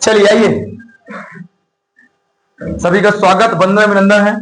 चलिए आइए, सभी का स्वागत, वंदन अभिनंदन है।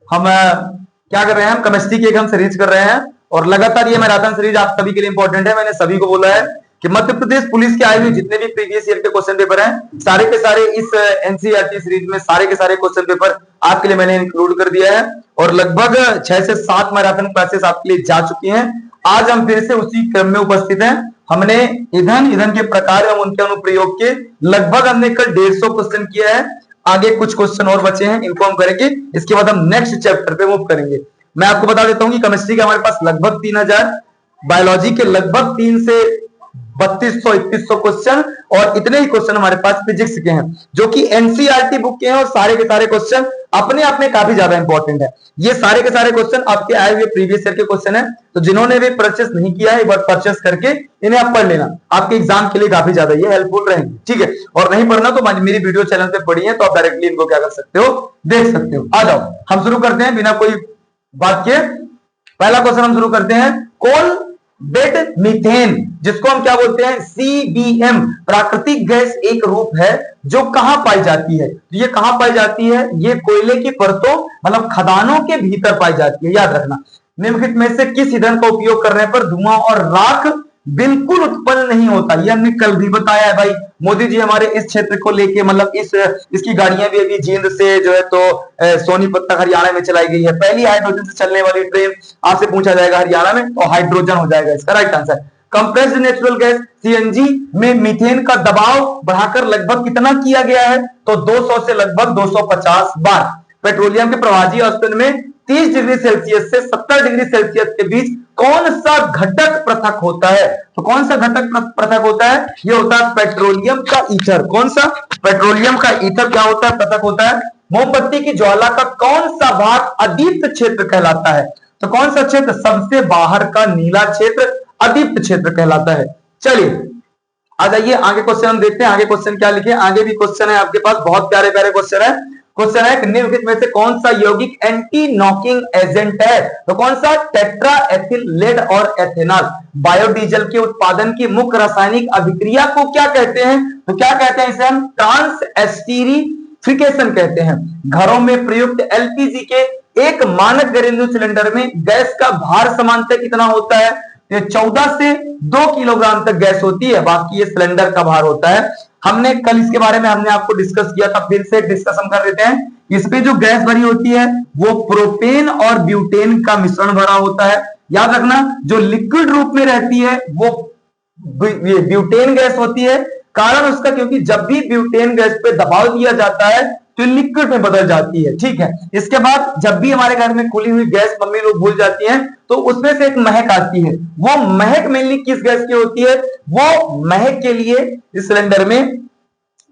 हम क्या कर रहे हैं, हम केमिस्ट्री की एक हम सीरीज कर रहे हैं और लगातार ये मैराथन सीरीज आप सभी के लिए इंपॉर्टेंट है। मैंने सभी को बोला है कि मध्य प्रदेश पुलिस के आए हुए जितने भी प्रीवियस ईयर के क्वेश्चन पेपर हैं, सारे के सारे इस एनसीईआरटी सीरीज में सारे के सारे क्वेश्चन पेपर आपके लिए मैंने इंक्लूड कर दिया है और लगभग 6 से 7 मैराथन क्लासेस आपके लिए जा चुकी हैं। आज हम फिर से उसी क्रम में उपस्थित हैं। हमने ईंधन के प्रकार एवं उनके अनुप्रयोग के लगभग हमने कल 150 क्वेश्चन किया है। आगे कुछ क्वेश्चन और बचे हैं, इनको हम करेंगे। इसके बाद हम नेक्स्ट चैप्टर पे मूव करेंगे। मैं आपको बता देता हूं कि केमिस्ट्री के हमारे पास लगभग 3000, बायोलॉजी के लगभग 3 से 3200-3100 क्वेश्चन और इतने ही क्वेश्चन हमारे पास फिजिक्स के हैं, जो कि एनसीईआरटी बुक के हैं और सारे के सारे क्वेश्चन अपने आप में काफी ज्यादा इंपॉर्टेंट है। ये सारे के सारे क्वेश्चन आपके आए हुए प्रीवियस ईयर के क्वेश्चन है, तो जिन्होंने भी परचेस नहीं किया है एक बार परचेस करके इन्हें आप पढ़ लेना, आपके एग्जाम के लिए काफी ज्यादा ये हेल्पफुल रहेंगे। ठीक है, और नहीं पढ़ना तो मेरी वीडियो चैनल पे पढ़ी है, तो आप डायरेक्टली इनको क्या कर सकते हो, देख सकते हो। आ जाओ, हम शुरू करते हैं बिना कोई बात के। पहला क्वेश्चन हम शुरू करते हैं, कोल बेड मीथेन, जिसको हम क्या बोलते हैं, सीबीएम, प्राकृतिक गैस एक रूप है जो कहां पाई जाती है। तो ये कहां पाई जाती है, ये कोयले की परतों मतलब खदानों के भीतर पाई जाती है। याद रखना, निम्नलिखित में से किस ईंधन का उपयोग करने पर धुआं और राख बिल्कुल उत्पन्न नहीं होता। ये हमने कल भी बताया है भाई। मोदी जी हमारे इस क्षेत्र को लेके मतलब इसकी गाड़ियां भी अभी जींद से जो है तो सोनीपत तक हरियाणा में चलाई गई है। पहली हाइड्रोजन से चलने वाली ट्रेन आपसे पूछा जाएगा हरियाणा में, तो हाइड्रोजन हो जाएगा इसका right answer. Compressed natural gas CNG में मीथेन का दबाव बढ़ाकर लगभग कितना किया गया है, तो 200 से लगभग 250 बार। पेट्रोलियम के प्रवाही अवस्था में 30 डिग्री सेल्सियस से 70 डिग्री सेल्सियस के बीच कौन सा घटक पृथक होता है। तो कौन सा घटक पृथक होता है, ये होता है पेट्रोलियम का ईथर। कौन सा, पेट्रोलियम का ईथर क्या होता है, पृथक होता है। मोमबत्ती की ज्वाला का कौन सा भाग अदीप्त क्षेत्र कहलाता है, तो कौन सा क्षेत्र, सबसे बाहर का नीला क्षेत्र अदीप्त क्षेत्र कहलाता है। चलिए आ जाइए, आगे क्वेश्चन हम देखते हैं। आगे क्वेश्चन क्या लिखे, आगे भी क्वेश्चन है आपके पास, बहुत प्यारे प्यारे क्वेश्चन है। क्वेश्चन है, निम्नलिखित में से कौन सा यौगिक एंटी नॉकिंग एजेंट है, तो कौन सा, टेट्रा एथिल लेड और एथेनॉल। बायोडीजल के उत्पादन की मुख्य रासायनिक अभिक्रिया को क्या कहते हैं, तो क्या कहते हैं इसे हम ट्रांस एस्टीरिफिकेशन कहते हैं। घरों में प्रयुक्त एलपीजी के एक मानक घरेलू सिलेंडर में गैस का भार सामान्यतः कितना होता है, ये 14 से 2 किलोग्राम तक गैस होती है, बाकी ये सिलेंडर का भार होता है। हमने कल इसके बारे में हमने आपको डिस्कस किया था, फिर से डिस्कशन कर देते हैं। इसमें जो गैस भरी होती है वो प्रोपेन और ब्यूटेन का मिश्रण भरा होता है। याद रखना, जो लिक्विड रूप में रहती है वो ब्यूटेन गैस होती है। कारण उसका, क्योंकि जब भी ब्यूटेन गैस पे दबाव दिया जाता है तो लिक्विड में बदल जाती है। ठीक है, इसके बाद जब भी हमारे घर में खुली हुई गैस मम्मी लोग भूल जाती हैं तो उसमें से एक महक आती है। वो महक मेनली किस गैस की होती है, वो महक के लिए इस सिलेंडर में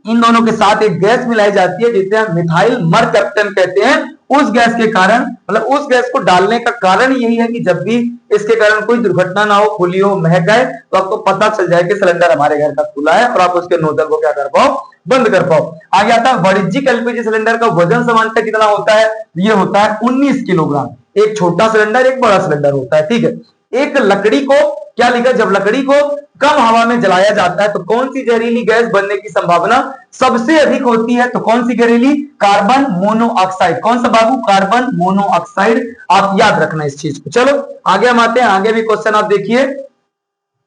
इन दोनों के साथ एक गैस मिलाई जाती है जिसे हम मिथाइल मरकैप्टन कहते हैं। उस गैस के कारण मतलब उस गैस को डालने का कारण यही है कि जब भी इसके कारण कोई दुर्घटना ना हो, खुली हो, महक आए, तो आपको पता चल जाए कि सिलेंडर हमारे घर का खुला है और आप उसके नोजल को क्या कर पाओ, बंद कर पाओ। आगे आता है, वाणिज्यिक एलपीजी सिलेंडर का वजन सामान्यतः कितना होता है, ये होता है 19 किलोग्राम। एक छोटा सिलेंडर, एक बड़ा सिलेंडर होता है। ठीक है, एक लकड़ी को क्या लिखा, जब लकड़ी को कम हवा में जलाया जाता है तो कौन सी जहरीली गैस बनने की संभावना सबसे अधिक होती है, तो कौन सी जहरीली, कार्बन मोनोऑक्साइड। कौन सा बाबू, कार्बन मोनोऑक्साइड। आप याद रखना इस चीज को। चलो आगे हम आते हैं, आगे भी क्वेश्चन आप देखिए।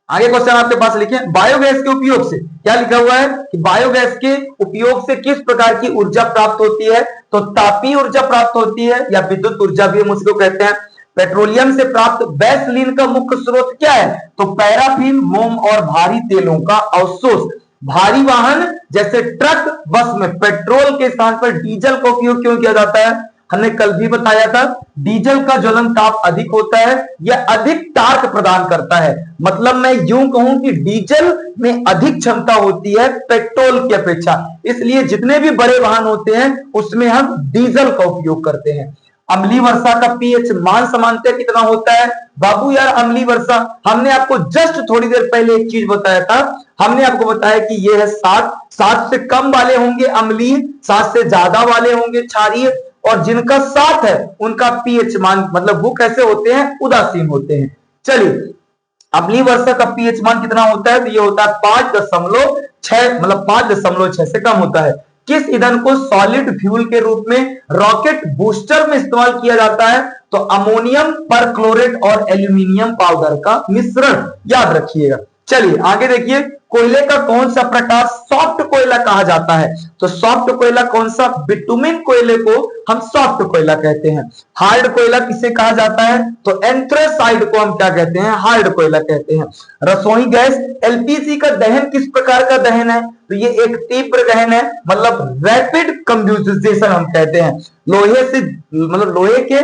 आगे क्वेश्चन आपके पास लिखे, बायोगैस के उपयोग से क्या लिखा हुआ है कि बायोगैस के उपयोग से किस प्रकार की ऊर्जा प्राप्त होती है, तो तापीय ऊर्जा प्राप्त होती है या विद्युत ऊर्जा भी हम उसको कहते हैं। पेट्रोलियम से प्राप्त वैसलीन का मुख्य स्रोत क्या है, तो पैराफिन, मोम और भारी तेलों का अवशोष। भारी वाहन जैसे ट्रक, बस में पेट्रोल के स्थान पर डीजल का उपयोग क्यों किया जाता है, हमने कल भी बताया था। डीजल का ज्वलन ताप अधिक होता है, यह अधिक टार्क प्रदान करता है। मतलब मैं यूं कहूं कि डीजल में अधिक क्षमता होती है पेट्रोल की अपेक्षा, इसलिए जितने भी बड़े वाहन होते हैं उसमें हम डीजल का उपयोग करते हैं। अम्लीय वर्षा का पीएच मान सामान्यतः कितना होता है, बाबू यार अम्लीय वर्षा हमने आपको जस्ट थोड़ी देर पहले एक चीज बताया था। हमने आपको बताया कि यह है 7 से कम वाले होंगे अम्लीय, 7 से ज्यादा वाले होंगे क्षारीय, और जिनका 7 है उनका पीएच मान मतलब वो कैसे होते हैं, उदासीन होते हैं। चलिए अगली वर्षा का पीएच मान कितना होता है? तो ये होता है 5.6, मतलब 5.6 से कम होता है। किस ईंधन को सॉलिड फ्यूल के रूप में रॉकेट बूस्टर में इस्तेमाल किया जाता है? तो अमोनियम परक्लोरेट और एल्यूमिनियम पाउडर का मिश्रण, याद रखिएगा। चलिए आगे देखिए, कोयले का कौन सा प्रकार सॉफ्ट कोयला कहा जाता है? तो सॉफ्ट कोयला कौन सा? बिटुमिन कोयले को हम सॉफ्ट कोयला कहते हैं। हार्ड कोयला किसे कहा जाता है? तो एंथ्रेसाइड को हम क्या कहते हैं? हार्ड कोयला कहते हैं। रसोई गैस एलपीजी का दहन किस प्रकार का दहन है? तो ये एक तीव्र दहन है, मतलब रैपिड कंबस्शन हम कहते हैं। लोहे से, मतलब लोहे के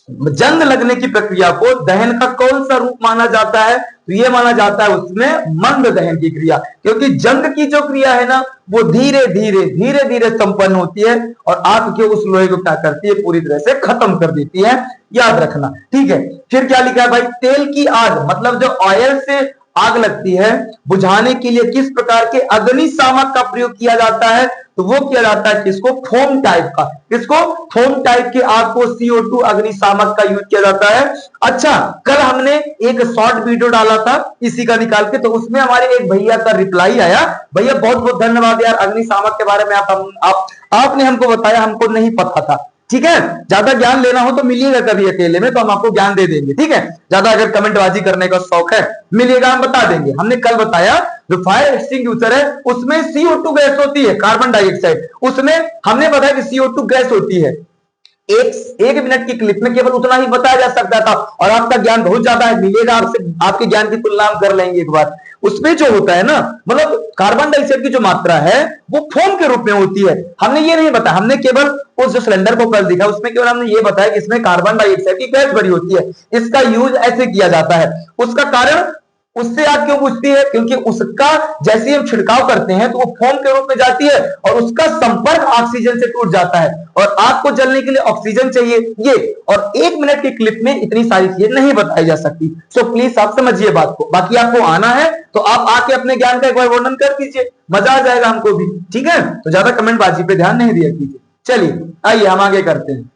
जंग लगने की प्रक्रिया को दहन का कौन सा रूप माना जाता है? तो ये माना जाता है उसमें मंद दहन की क्रिया, क्योंकि जंग की जो क्रिया है ना वो धीरे धीरे संपन्न होती है और आग के उस लोहे को क्या करती है? पूरी तरह से खत्म कर देती है, याद रखना। ठीक है, फिर क्या लिखा है भाई? तेल की आग, मतलब जो ऑयल से आग लगती है, बुझाने के लिए किस प्रकार के अग्निशामक का प्रयोग किया जाता है? तो वो किया जाता है किसको? फोम टाइप का। किसको? फोम टाइप के आग को CO2 अग्निशामक का यूज किया जाता है। अच्छा, कल हमने एक शॉर्ट वीडियो डाला था इसी का निकाल के, तो उसमें हमारे एक भैया का रिप्लाई आया, भैया बहुत बहुत धन्यवाद यार, अग्निशामक के बारे में आपने हमको बताया, हमको नहीं पता था। ठीक है, ज्यादा ज्ञान लेना हो तो मिलिएगा कभी अकेले में, तो हम आपको ज्ञान दे देंगे। ठीक है, ज्यादा अगर कमेंटबाजी करने का शौक है मिलिएगा, हम बता देंगे। हमने कल बताया जो फायर एक्सटिंग्विशर है उसमें CO2 गैस होती है, कार्बन डाइऑक्साइड, उसमें हमने बताया कि CO2 गैस होती है। एक मिनट की क्लिप में केवल उतना ही बताया जा सकता था, और आपका ज्ञान बहुत ज्यादा है, मिलेगा आपसे, आपके ज्ञान की तुलना हम कर लेंगे एक बार। उसमें जो होता है ना, मतलब कार्बन डाइऑक्साइड की जो मात्रा है वो फोम के रूप में होती है। हमने ये नहीं बताया, हमने केवल उस जो सिलेंडर को कल दिखा उसमें केवल हमने ये बताया कि इसमें कार्बन डाइऑक्साइड की गैस भरी होती है, इसका यूज ऐसे किया जाता है। उसका कारण उससे आग क्यों बुझती है? क्योंकि उसका जैसे हम छिड़काव करते हैं तो वो फोम के रूप में जाती है और उसका संपर्क ऑक्सीजन से टूट जाता है, और आग को जलने के लिए ऑक्सीजन चाहिए ये, और 1 मिनट की क्लिप में इतनी सारी चीजें नहीं बताई जा सकती। सो प्लीज आप समझिए बात को। बाकी आपको आना है तो आप आके अपने ज्ञान का एक बार वर्णन कर दीजिए, मजा आ जाएगा हमको भी। ठीक है, तो ज्यादा कमेंटबाजी पे ध्यान नहीं दिया कीजिए। चलिए आइए हम आगे करते हैं।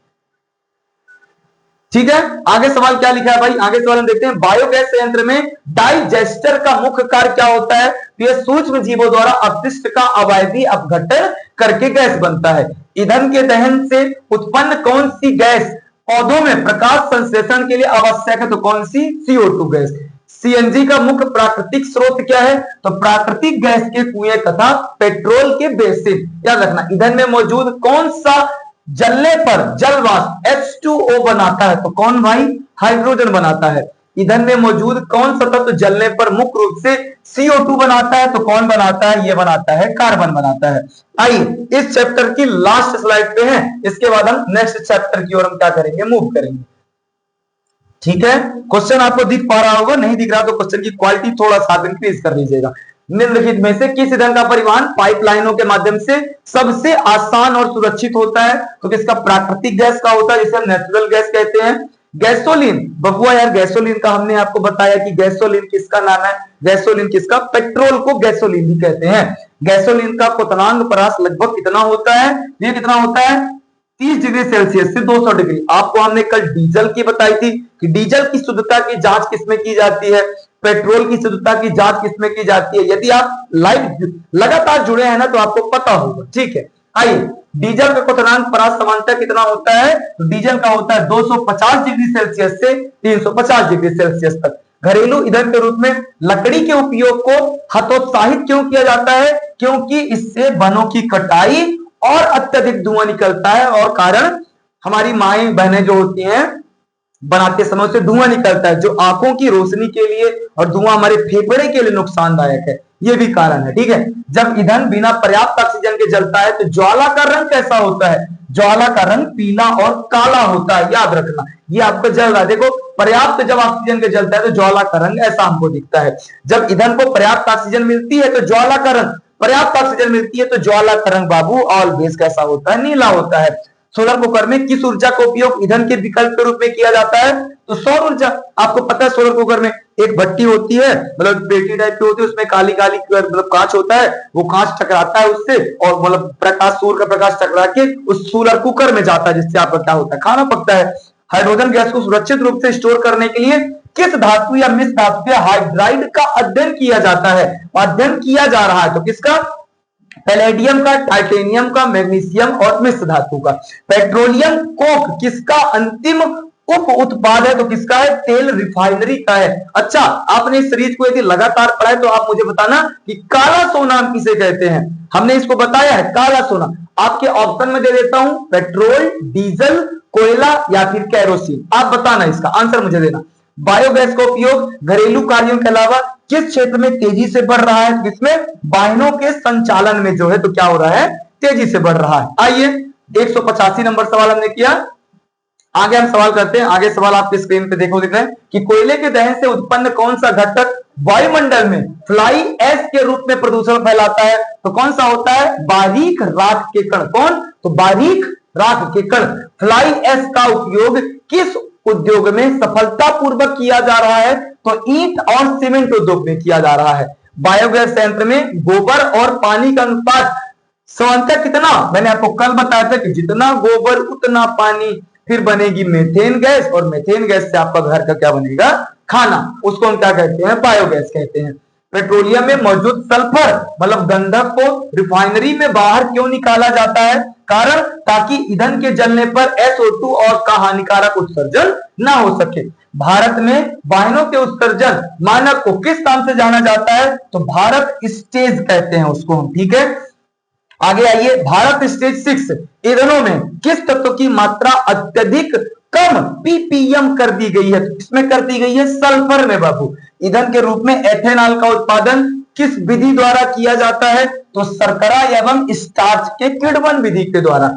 ठीक है, आगे सवाल क्या लिखा है भाई? आगे सवाल हम देखते हैं, बायोगैस संयंत्र में डाइजेस्टर का मुख्य कार्य क्या होता है? तो यह सूक्ष्म जीवों द्वारा अपशिष्ट का अवैधी अपघटन करके गैस बनता है। ईंधन के दहन से उत्पन्न कौन सी गैस पौधों में प्रकाश संश्लेषण के लिए आवश्यक है? तो कौन सी? CO2 gas. CNG का मुख्य प्राकृतिक स्रोत क्या है? तो प्राकृतिक गैस के कुएं तथा पेट्रोल के बेसिन। याद रखना, ईंधन में मौजूद कौन सा जलने पर जल वाष्प H2O बनाता है? तो कौन भाई? हाइड्रोजन बनाता है। ईंधन में मौजूद कौन सा तत्व जलने पर मुख्य रूप से CO2 बनाता है? तो कौन बनाता है? ये बनाता है कार्बन बनाता है। आइए इस चैप्टर की लास्ट स्लाइड पे हैं, इसके बाद हम नेक्स्ट चैप्टर की ओर हम क्या करेंगे? मूव करेंगे। ठीक है, क्वेश्चन आपको दिख पा रहा होगा, नहीं दिख रहा तो क्वेश्चन की क्वालिटी थोड़ा सा इंक्रीज कर लीजिएगा। निम्नलिखित में से किस ईंधन का परिवहन पाइपलाइनों के माध्यम से सबसे आसान और सुरक्षित होता है? तो किसका? प्राकृतिक गैस का होता है, जिसे हम नेचुरल गैस कहते हैं। गैसोलीन, बबुआ यार गैसोलीन का हमने आपको बताया कि गैसोलीन किसका नाम है? गैसोलीन किसका? पेट्रोल को गैसोलीन भी कहते हैं। गैसोलीन का क्वथनांक परास लगभग कितना होता है? ये कितना होता है? 30 डिग्री सेल्सियस से 200 डिग्री। आपको हमने कल डीजल की बताई थी कि डीजल की शुद्धता की जांच किसमें की जाती है? पेट्रोल की शुद्धता की जांच किसमें की जाती है? यदि आप लाइव लगातार जुड़े हैं ना तो आपको पता होगा। ठीक है, आइए, डीजल का क्वथनांक परास सामान्यतः कितना होता है? तो डीजल का होता है 250 डिग्री सेल्सियस से 350 डिग्री सेल्सियस तक। घरेलू ईंधन के रूप में लकड़ी के उपयोग को हतोत्साहित क्यों किया जाता है? क्योंकि इससे वनों की कटाई और अत्यधिक धुआं निकलता है, और कारण हमारी माएं बहनें जो होती हैं बनाते समय से धुआं निकलता है, जो आंखों की रोशनी के लिए और धुआं हमारे फेफड़े के लिए नुकसानदायक है, ये भी कारण है। ठीक है, जब ईंधन बिना पर्याप्त ऑक्सीजन के जलता है तो ज्वाला का रंग कैसा होता है? ज्वाला का रंग पीला और काला होता है, याद रखना। ये आपका जल रहा है, देखो पर्याप्त जब ऑक्सीजन के जलता है तो ज्वाला का रंग ऐसा हमको दिखता है। जब ईंधन को पर्याप्त ऑक्सीजन मिलती है तो ज्वाला का रंग, पर्याप्त ऑक्सीजन मिलती है तो ज्वाला का रंग बाबू ऑलवेज कैसा होता है? नीला होता है। सोलर कुकर में किस ऊर्जा का उपयोग ईंधन के विकल्प के रूप में किया जाता है? तो सौर ऊर्जा। आपको पता है सोलर कुकर में एक भट्टी होती है, मतलब पेटी टाइप की होती है, उसमें काली काली मतलब कांच होता है, वो कांच टकराता है उससे, और मतलब प्रकाश, सूर्य का प्रकाश टकरा के उस सोलर कुकर में जाता है, जिससे आपका क्या होता है? खाना पकता है। हाइड्रोजन गैस को सुरक्षित रूप से स्टोर करने के लिए किस धातु या मिश्र धातु या हाइड्राइड का अध्ययन किया जाता है, अध्ययन किया जा रहा है। तो किसका? पैलेडियम का, टाइटेनियम का, मैग्नीशियम और मिश्र धातु का। पेट्रोलियम कोक किसका अंतिम उप उत्पाद है? तो किसका है? तेल रिफाइनरी का है। अच्छा, आपने इस सीरीज को यदि लगातार पढ़ा है तो आप मुझे बताना कि काला सोना हम किसे कहते हैं। हमने इसको बताया है काला सोना। आपके ऑप्शन में दे देता हूं, पेट्रोल, डीजल, कोयला या फिर केरोसिन। आप बताना, इसका आंसर मुझे देना। बायोगैस का उपयोग घरेलू कार्यों के अलावा किस क्षेत्र में तेजी से बढ़ रहा है? जिसमें वाहनों के संचालन में जो है तो क्या हो रहा है? तेजी से बढ़ रहा है। आइए 185 नंबर सवाल हमने किया। आगे हम सवाल करते हैं। आगे सवाल आपके स्क्रीन पे देखो, दिख रहे हैं कि कोयले के दहन से उत्पन्न कौन सा घटक वायुमंडल में फ्लाई ऐश के रूप में प्रदूषण फैलाता है? तो कौन सा होता है? बारीक राख के कण। कौन? तो बारीक राख के कण। फ्लाई ऐश का उपयोग किस उद्योग में सफलतापूर्वक किया जा रहा है? तो ईंट और सीमेंट उद्योग में किया जा रहा है। बायोगैस संयंत्र में गोबर और पानी का अनुपात समांतर कितना? मैंने आपको कल बताया था कि जितना गोबर उतना पानी, फिर बनेगी मेथेन गैस, और मेथेन गैस से आपका घर का क्या बनेगा? खाना। उसको हम क्या कहते हैं? बायोगैस कहते हैं। पेट्रोलियम में मौजूद सल्फर मतलब गंधक को रिफाइनरी में बाहर क्यों निकाला जाता है? कारण, ताकि ईंधन के जलने पर SO2 और का हानिकारक उत्सर्जन ना हो सके। भारत में वाहनों के उत्सर्जन मानक को किस नाम से जाना जाता है? तो भारत स्टेज कहते हैं उसको हम। ठीक है, आगे आइए। भारत स्टेज 6 ईंधनों में किस तत्व की मात्रा अत्यधिक कम ppm कर दी गई है? इसमें कर दी गई है सल्फर में बाबू। ईंधन के रूप में एथेनॉल का उत्पादन किस विधि द्वारा किया जाता है? तो शर्करा एवं स्टार्च के किण्वन विधि के द्वारा।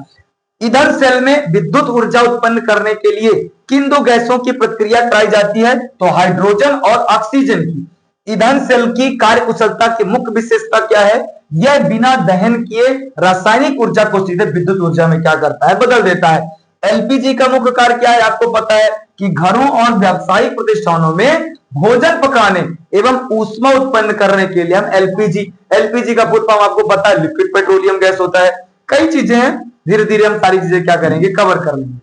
ईंधन सेल में विद्युत ऊर्जा उत्पन्न करने के लिए किन दो गैसों की प्रतिक्रिया कराई जाती है? तो हाइड्रोजन और ऑक्सीजन की। ईंधन सेल की कार्यकुशलता की मुख्य विशेषता क्या है? यह बिना दहन किए रासायनिक ऊर्जा को सीधे विद्युत ऊर्जा में क्या करता है? बदल देता है। एलपीजी का मुख्य कार्य क्या है? आपको पता है कि घरों और व्यावसायिक प्रतिष्ठानों में भोजन पकाने एवं ऊष्मा उत्पन्न करने के लिए हम एलपीजी का फुल फॉर्म आपको पता है, लिक्विड पेट्रोलियम गैस होता है। कई चीजें हैं, धीरे धीरे हम सारी चीजें क्या करेंगे? कवर कर लेंगे।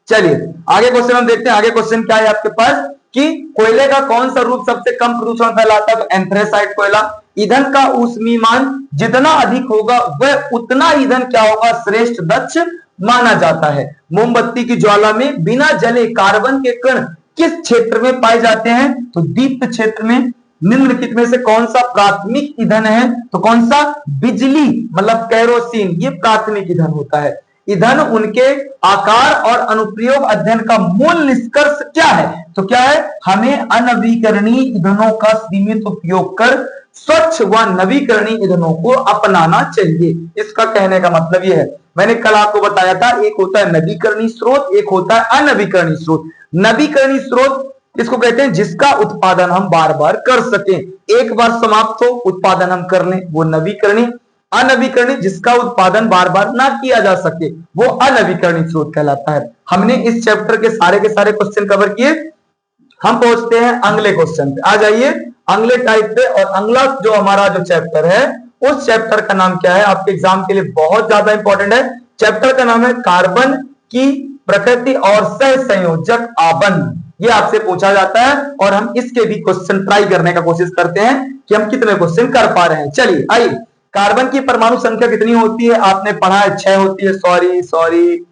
चलिए आगे क्वेश्चन हम देखते हैं। आगे क्वेश्चन क्या है आपके पास कि कोयले का कौन सा रूप सबसे कम प्रदूषण फैलाता है? तो एंथ्रेसाइट कोयला। ईंधन का ऊष्मीमान जितना अधिक होगा वह उतना ईंधन क्या होगा? श्रेष्ठ दक्ष माना जाता है। मोमबत्ती की ज्वाला में बिना जले कार्बन के कण किस क्षेत्र में पाए जाते हैं? तो दीप्त क्षेत्र में। निम्नलिखित में से कौन सा प्राथमिक ईंधन है? तो कौन सा? बिजली मतलब केरोसिन, ये प्राथमिक ईंधन होता है। ईंधन उनके आकार और अनुप्रयोग अध्ययन का मूल निष्कर्ष क्या है? तो क्या है? हमें अनवीकरणीय ईंधनों का सीमित उपयोग कर स्वच्छ व नवीकरणीय ईंधनों को अपनाना चाहिए। इसका कहने का मतलब यह है, मैंने कल आपको बताया था, एक होता है नवीकरणीय स्रोत, एक होता है अनवीकरणीय स्रोत। नवीकरणीय स्रोत इसको कहते हैं जिसका उत्पादन हम बार बार कर सकें, एक बार समाप्त हो उत्पादन हम कर लें, वो नवीकरणीय। अनवीकरणीय जिसका उत्पादन बार बार ना किया जा सके, वो अनवीकरणीय स्रोत कहलाता है। हमने इस चैप्टर के सारे क्वेश्चन कवर किए। हम पहुंचते हैं अगले क्वेश्चन पे। आ जाइए अगले टाइप पे। और अगला जो हमारा जो चैप्टर है, उस चैप्टर का नाम क्या है? आपके एग्जाम के लिए बहुत ज्यादा इंपॉर्टेंट है। चैप्टर का नाम है कार्बन की प्रकृति और सहसंयोजक आबंध। ये आपसे पूछा जाता है और हम इसके भी क्वेश्चन ट्राई करने का कोशिश करते हैं कि हम कितने क्वेश्चन कर पा रहे हैं। चलिए आइए, कार्बन की परमाणु संख्या कितनी होती है? आपने पढ़ा है 6 होती है। सॉरी,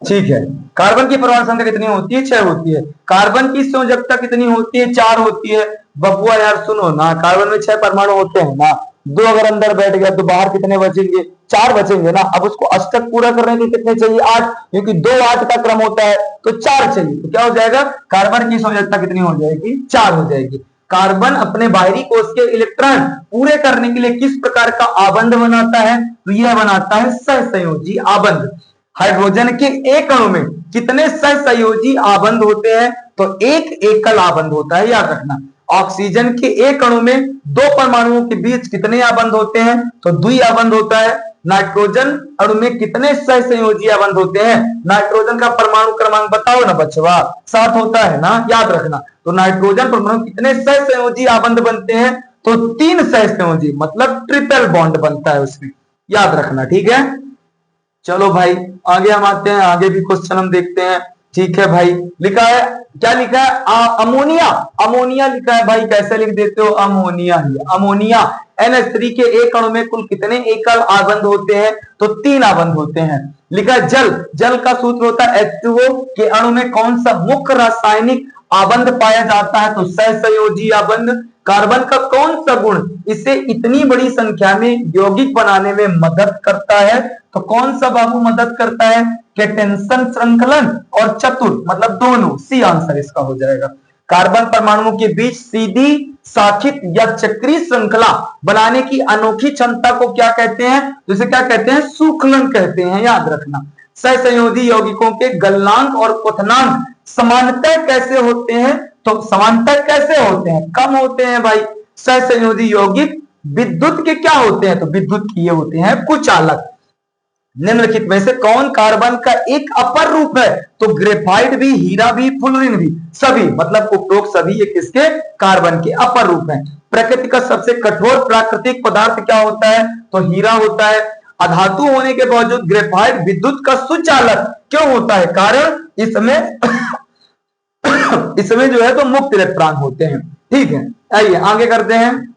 ठीक है। कार्बन की परमाणु संख्या कितनी होती है? 6 होती है। कार्बन की संयोजकता कितनी होती है? 4 होती है। बबुआ यार सुनो ना, कार्बन में 6 परमाणु होते हैं ना, 2 अगर अंदर बैठ गया तो बाहर कितने बचेंगे? 4 बचेंगे ना। अब उसको अष्टक पूरा करने के कितने चाहिए? 8, क्योंकि 2 8 का क्रम होता है तो 4 चाहिए। तो क्या हो जाएगा? कार्बन की संयोजकता कितनी हो जाएगी? 4 हो जाएगी। कार्बन अपने बाहरी कोश के इलेक्ट्रॉन पूरे करने के लिए किस प्रकार का आबंध बनाता है? तो यह बनाता है सहसंयोजी आबंध। हाइड्रोजन के एक अणु में कितने सहसंयोजी आबंध होते हैं? तो एक एकल आबंध होता है, याद रखना। ऑक्सीजन के एक अणु में 2 परमाणुओं के बीच कितने आबंध होते हैं? तो द्वि आबंध होता है। नाइट्रोजन अणु में कितने सहसंयोजी आबंध होते हैं? नाइट्रोजन का परमाणु क्रमांक बताओ ना बच्चवा, 7 होता है ना, याद रखना। तो नाइट्रोजन परमाणु कितने सहसंयोजी आबंध बनते हैं? तो 3 सहसंयोजी, मतलब ट्रिपल बॉन्ड बनता है उसमें, याद रखना। ठीक है, चलो भाई आगे हम आते हैं। आगे भी क्वेश्चन हम देखते हैं। ठीक है भाई, लिखा है, क्या लिखा है, अमोनिया, अमोनिया लिखा है भाई, कैसे लिख देते हो, अमोनिया ही, अमोनिया। NH3 के एक अणु में कुल कितने एकल आबंध होते हैं, तो 3 आबंध होते हैं। लिखा है जल, जल का सूत्र होता है H2O के अणु में कौन सा मुख्य रासायनिक आबंध पाया जाता है, तो सहसंयोजी आबंध। कार्बन का कौन सा गुण इसे इतनी बड़ी संख्या में यौगिक बनाने में मदद करता है, तो कौन सा बाबू मदद करता है, कि टेंशन श्रृंखलन और चतुर, मतलब दोनों, सी आंसर इसका हो जाएगा। कार्बन परमाणुओं के बीच सीधी शाखित या चक्रीय श्रृंखला बनाने की अनोखी क्षमता को क्या कहते हैं, जिसे क्या कहते हैं, सूखलन कहते हैं, याद रखना। सहसंयोजी यौगिकों के गलनांक और क्वथनांक समानतः कैसे होते हैं, तो समानतः कैसे होते हैं, कम होते हैं भाई। सहसंयोजी यौगिक विद्युत के क्या होते हैं, तो विद्युत के ये होते हैं कुचालक। निम्नलिखित में से कौन कार्बन का एक अपर रूप है, तो ग्रेफाइट भी, हीरा भी, फुलरिन भी, सभी, मतलब उपरोक्त सभी ये किसके, कार्बन के अपर रूप हैं। प्रकृति का सबसे कठोर प्राकृतिक पदार्थ क्या होता है, तो हीरा होता है। अधातु होने के बावजूद ग्रेफाइट विद्युत का सुचालक क्यों होता है, कारण इसमें इसमें जो है तो मुक्त इलेक्ट्रॉन होते हैं। ठीक है, आइए आगे करते हैं।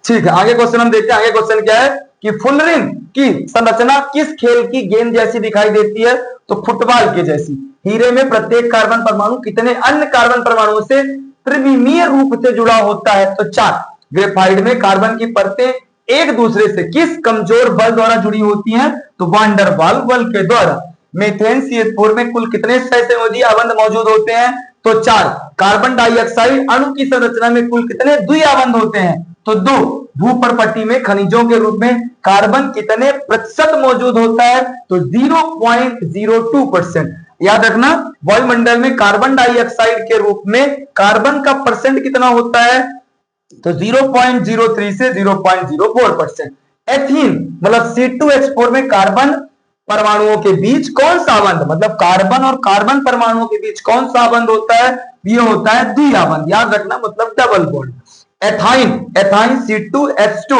ठीक है, आगे क्वेश्चन हम देखते हैं। आगे क्वेश्चन क्या है कि फुलरिन की संरचना किस खेल की गेंद जैसी दिखाई देती है, तो फुटबॉल के जैसी। हीरे में प्रत्येक कार्बन परमाणु कितने अन्य कार्बन परमाणुओं से त्रिविमीय रूप से जुड़ा होता है, तो 4। ग्रेफाइट में कार्बन की परतें एक दूसरे से किस कमजोर बल द्वारा जुड़ी होती हैं, तो वान डर वाल्स बल के द्वारा। मीथेन CH4 में कुल कितने सहसंयोजी आबंध मौजूद होते हैं, तो 4। कार्बन डाइऑक्साइड अणु की संरचना में कुल कितने द्विआबंध होते हैं, तो 2। भूपर्पट्टी में खनिजों के रूप में कार्बन कितने प्रतिशत मौजूद होता है, तो 0.02%। याद रखना, वायुमंडल में कार्बन डाइऑक्साइड के रूप में कार्बन का परसेंट कितना होता है, तो 0.03 से 0.04%। एथीन मतलब C2H4 में कार्बन परमाणुओं के बीच कौन सा आबंध, मतलब कार्बन और कार्बन परमाणुओं के बीच कौन सा आबंध होता है, ये होता है द्विआबंध। याद रखना, मतलब double bond. Ethyne, ethyne C2H2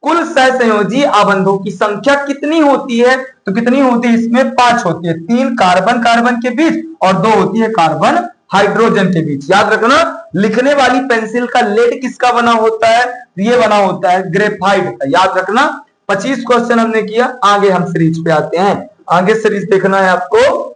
कुल सहसंयोजी आबंधों की संख्या कितनी होती है, तो कितनी होती है, इसमें 5 होती है। 3 कार्बन कार्बन के बीच और 2 होती है कार्बन हाइड्रोजन के बीच। याद रखना, लिखने वाली पेंसिल का लेड किसका बना होता है, ये बना होता है ग्रेफाइट का। याद रखना, 25 क्वेश्चन हमने किया। आगे हम सीरीज पे आते हैं। आगे सीरीज देखना है आपको।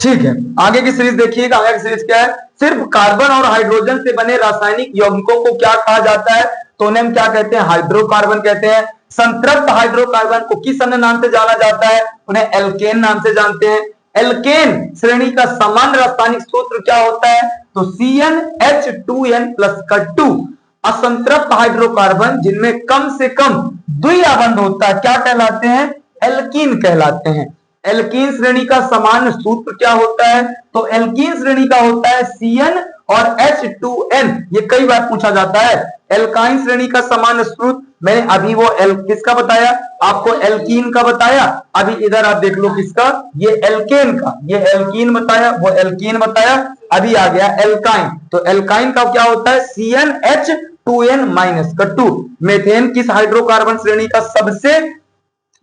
ठीक है, आगे की सीरीज देखिएगा। आगे की सीरीज क्या है, सिर्फ कार्बन और हाइड्रोजन से बने रासायनिक यौगिकों को क्या कहा जाता है, तो उन्हें हम क्या कहते हैं, हाइड्रोकार्बन कहते हैं। संतृप्त हाइड्रोकार्बन को किस अन्य नाम से जाना जाता है, उन्हें एल्केन नाम से जानते हैं। एल्केन श्रेणी का सामान्य रासायनिक सूत्र क्या होता है, तो CnH2n+2। असंतृप्त हाइड्रोकार्बन जिनमें कम से कम द्विआबंध होता है क्या कहलाते हैं, एल्कीन कहलाते हैं। एल्कीन श्रेणी का सामान्य सूत्र क्या होता है, तो एल्कीन श्रेणी का होता है CN और H2n। ये कई बार पूछा जाता है। एल्काइन श्रेणी का सामान्य सूत्र मैंने अभी वो किसका बताया, आपको एल्कीन का बताया। अभी इधर आप देख लो किसका, ये एल्केन का, ये एल्कीन बताया, वो एल्कीन बताया। अभी आ गया एल्काइन, तो एल्काइन का क्या होता है, CnH2n-2। मेथेन किस हाइड्रोकार्बन श्रेणी का सबसे,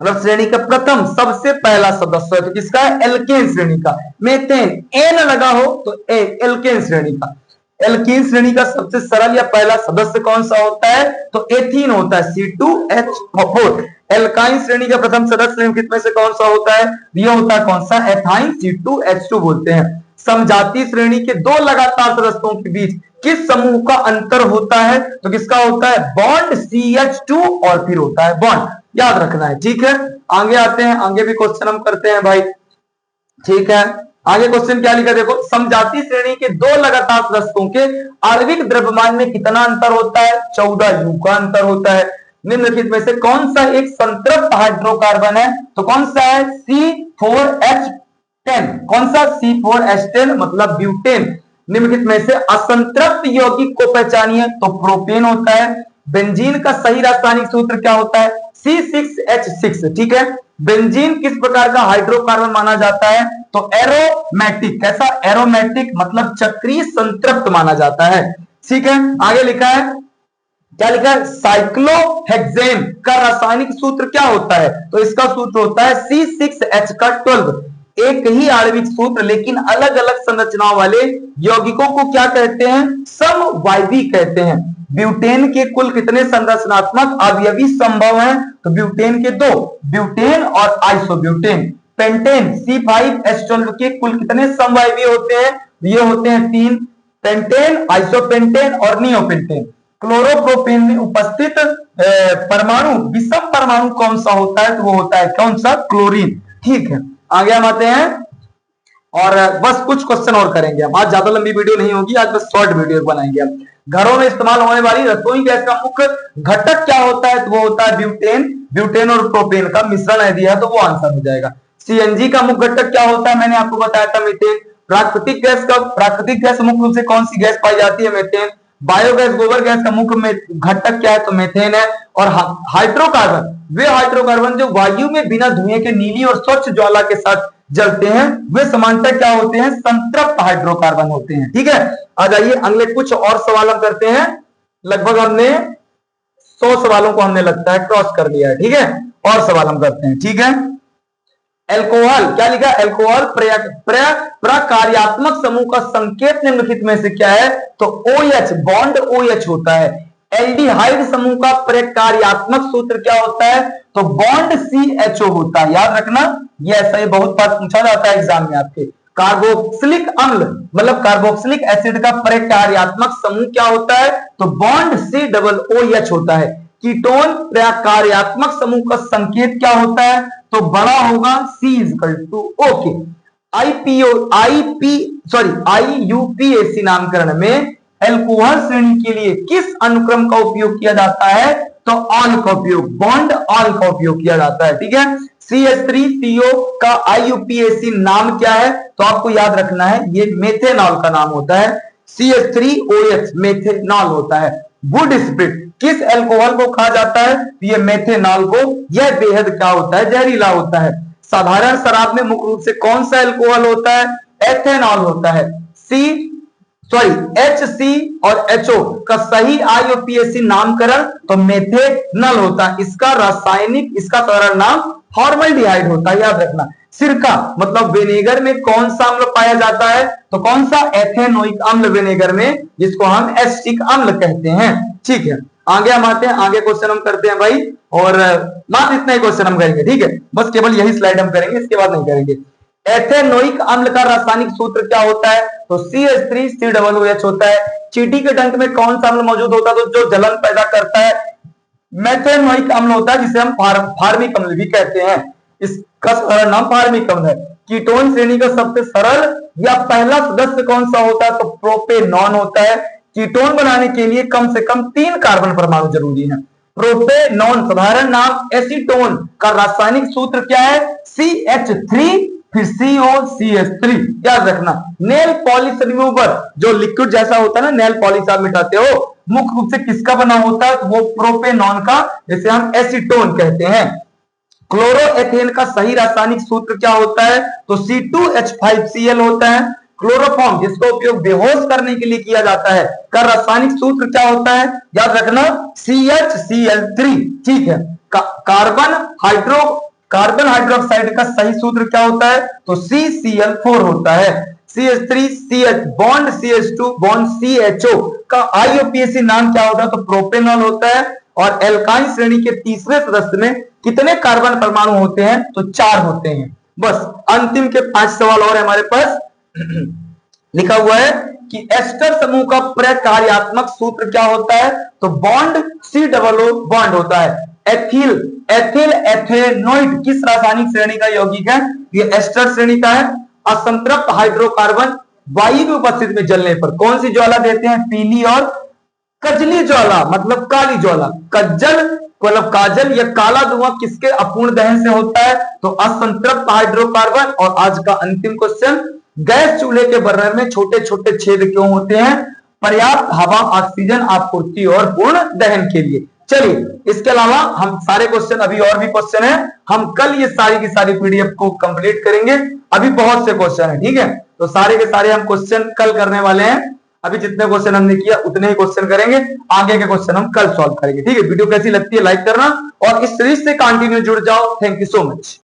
मतलब श्रेणी का प्रथम सबसे पहला सदस्य है, तो किसका है, एल्केन श्रेणी का। मेथेन एन लगा हो तो एल्केन श्रेणी का। एल्कीन श्रेणी का सबसे सरल या पहला सदस्य कौन सा होता है, तो एथीन होता है, C2H4। एल्काइन श्रेणी का प्रथम सदस्य निम्नलिखित में से कौन सा होता है, ये होता है कौन सा, एथाइन, C2H2 बोलते हैं। समजातीय श्रेणी के 2 लगातार सदस्यों के बीच किस समूह का अंतर होता है, तो किसका होता है, बॉन्ड CH2 और फिर होता है बॉन्ड। याद रखना है, ठीक है। आगे आते हैं, आगे भी क्वेश्चन हम करते हैं भाई, ठीक है। आगे क्वेश्चन क्या लिखा देखो, समजातीय श्रेणी के 2 लगातार सदस्यों के आणविक द्रव्यमान में कितना अंतर होता है, 14 U का अंतर होता है। निम्नलिखित में से कौन सा एक संतृप्त हाइड्रोकार्बन है, तो कौन सा है, C4H10। कौन सा, C4H10 मतलब ब्यूटेन। निम्नलिखित में से असंतृप्त यौगिक को पहचानिए, तो प्रोपेन होता है। बेंजीन का सही रासायनिक सूत्र क्या होता है, C6H6। ठीक है, बेंजीन किस प्रकार का हाइड्रोकार्बन माना जाता है, तो एरोमेटिक। कैसा, एरोमेटिक मतलब चक्रीय संतृप्त माना जाता है। ठीक है, आगे लिखा है क्या लिखा है, साइक्लोहेक्सेन का रासायनिक सूत्र क्या होता है, तो इसका सूत्र होता है C6H का 12। एक ही आणविक सूत्र लेकिन अलग अलग संरचनाओं वाले यौगिकों को क्या कहते हैं, समवायवी कहते हैं। ब्यूटेन के कुल कितने संरचनात्मक अवयवी संभव हैं, तो ब्यूटेन के 2, ब्यूटेन और आइसोब्यूटेन। पेंटेन C5H12 के कुल कितने समवायवी होते हैं, ये होते हैं 3, पेंटेन, आइसोपेंटेन और नियोपेंटेन। क्लोरोप्रोपेन में उपस्थित परमाणु, विषम परमाणु कौन सा होता है, तो वो होता है कौन सा, क्लोरीन। ठीक है, आगे हम आते हैं और बस कुछ क्वेश्चन और करेंगे हम। आज ज्यादा लंबी वीडियो नहीं होगी, आज बस शॉर्ट वीडियो बनाएंगे हम। घरों में इस्तेमाल होने वाली रसोई गैस का मुख्य घटक क्या होता है, तो वो होता है ब्यूटेन। ब्यूटेन और प्रोपेन का मिश्रण है दिया, तो वो आंसर हो जाएगा। सीएनजी का मुख्य घटक क्या होता है, मैंने आपको बताया था मीथेन। प्राकृतिक गैस मुख्य रूप से कौन सी गैस पाई जाती है, मीथेन। बायोगैस गोबर गैस का मुख्य घटक क्या है, तो मीथेन है। और हाइड्रोकार्बन, वे हाइड्रोकार्बन जो वायु में बिना धुएं के नीली और स्वच्छ ज्वाला के साथ जलते हैं, वे समानतः क्या होते हैं, संतृप्त हाइड्रोकार्बन होते हैं। ठीक है, आ जाइए अगले कुछ और सवाल हम करते हैं। लगभग हमने 100 सवालों को हमने लगता है क्रॉस कर लिया है। ठीक है, और सवाल हम करते हैं। ठीक है, एल्कोहल, क्या लिखा, एल्कोहल प्रकार्यात्मक समूह का संकेत निम्नलिखित में से क्या है, तो OH, बॉन्ड OH होता है। एल्डिहाइड समूह का प्रकार्यात्मक सूत्र क्या होता है, तो बॉन्ड CHO होता है। याद रखना, ये ऐसा ही बहुत बार पूछा जाता है एग्जाम में आपके। कार्बोक्सिलिक अम्ल मतलब कार्बोक्सिलिक एसिड का प्रकार्यात्मक समूह क्या होता है, तो बॉन्ड COOH होता है। कीटोन प्रकार्यात्मक समूह का संकेत क्या होता है, तो बड़ा होगा C=O के। IUPAC नामकरण में एल्कोहल श्रेणी के लिए किस अनुक्रम का उपयोग किया जाता है, तो ऑल का उपयोग, बॉन्ड ऑल का उपयोग किया जाता है। ठीक है, CH3CO का IUPAC नाम क्या है, तो आपको याद रखना है ये मेथेनॉल का नाम होता है। CH3OH मेथेनॉल होता है। वुड स्प्रिट किस एल्कोहल को कहा जाता है, तो ये मेथेनॉल को। यह बेहद क्या होता है, जहरीला होता है। साधारण शराब में मुख्य रूप से कौन सा एल्कोहल होता है, एथेनॉल होता है। HC और HO का सही IUPAC नामकरण तो मेथेनॉल होता है। इसका रासायनिक, इसका साधारण नाम फॉर्मल्डिहाइड होता है, याद रखना। सिरका मतलब विनेगर में कौन सा अम्ल पाया जाता है, तो कौन सा, एथेनोइक अम्ल विनेगर में, जिसको हम एसिटिक अम्ल कहते हैं। ठीक है, आगे हम आते हैं, आगे क्वेश्चन हम करते हैं भाई, और मात्र इतना ही क्वेश्चन हम करेंगे। ठीक है, बस केवल यही स्लाइड हम करेंगे, इसके बाद नहीं करेंगे। एथेनोइक अम्ल का रासायनिक सूत्र क्या होता है, तो CH3COOH होता है। चींटी के डंक में कौन सा अम्ल मौजूद होता है, तो जो जलन पैदा करता है, मेथेनोइक अम्ल होता है, जिसे हम फार्मिक अम्ल भी कहते हैं। इसका सरल नाम फार्मिक अम्ल है। कीटोन श्रेणी का सबसे सरल या पहला सदस्य कौन सा होता है, तो प्रोपेनॉन होता है। कीटोन बनाने के लिए कम से कम 3 कार्बन परमाणु जरूरी हैं। प्रोपेनॉन साधारण नाम एसीटोन का रासायनिक सूत्र क्या है, CH3 फिर COCH3, याद रखना। नेल पॉलिश रिमूवर जो लिक्विड जैसा होता है ना, नेल पॉलिश आप मिटाते हो, मुख्य रूप से किसका बना होता है, तो वो प्रोपेनॉन का, जिसे हम एसीटोन कहते हैं। क्लोरोएथेन का सही रासायनिक सूत्र क्या होता है, तो C2H5Cl होता है। क्लोरोफॉर्म जिसका उपयोग बेहोश करने के लिए किया जाता है, का रासायनिक सूत्र क्या होता है, याद रखना, CHCl3। ठीक है, कार्बन हाइड्रोक्साइड का सही सूत्र क्या होता है, तो CCl4 होता है। CH3CH bond CH2 bond CHO का IUPAC नाम क्या होता है, तो प्रोपेनॉल होता है। और एल्काइन श्रेणी के तीसरे सदस्य में कितने कार्बन परमाणु होते हैं, तो 4 होते हैं। बस अंतिम के 5 सवाल और हमारे पास। लिखा हुआ है कि एस्टर समूह का प्रकार्यात्मक सूत्र क्या होता है, तो बॉन्ड COO बॉन्ड होता है। एथिल एथेनोइड किस रासायनिक श्रेणी का यौगिक है, ये एस्टर श्रेणी का है। असंतृप्त हाइड्रोकार्बन वायु की उपस्थिति में जलने पर कौन सी ज्वाला देते हैं, पीली और कजली ज्वाला मतलब काली ज्वाला। कज्जल मतलब काजल या काला धुआं किसके अपूर्ण दहन से होता है, तो असंतृप्त हाइड्रोकार्बन। और आज का अंतिम क्वेश्चन, गैस चूल्हे के बर्नर में छोटे छोटे छेद क्यों होते हैं, पर्याप्त हवा ऑक्सीजन आपूर्ति और पूर्ण दहन के लिए। चलिए, इसके अलावा हम सारे क्वेश्चन, अभी और भी क्वेश्चन है, हम कल ये सारी की सारी PDF को कंप्लीट करेंगे। अभी बहुत से क्वेश्चन है, ठीक है, तो सारे के सारे हम क्वेश्चन कल करने वाले हैं। अभी जितने क्वेश्चन हमने किया उतने ही क्वेश्चन करेंगे, आगे के क्वेश्चन हम कल सॉल्व करेंगे। ठीक है, वीडियो कैसी लगती है लाइक करना और इस सीरीज से कंटिन्यू जुड़ जाओ। Thank you so much.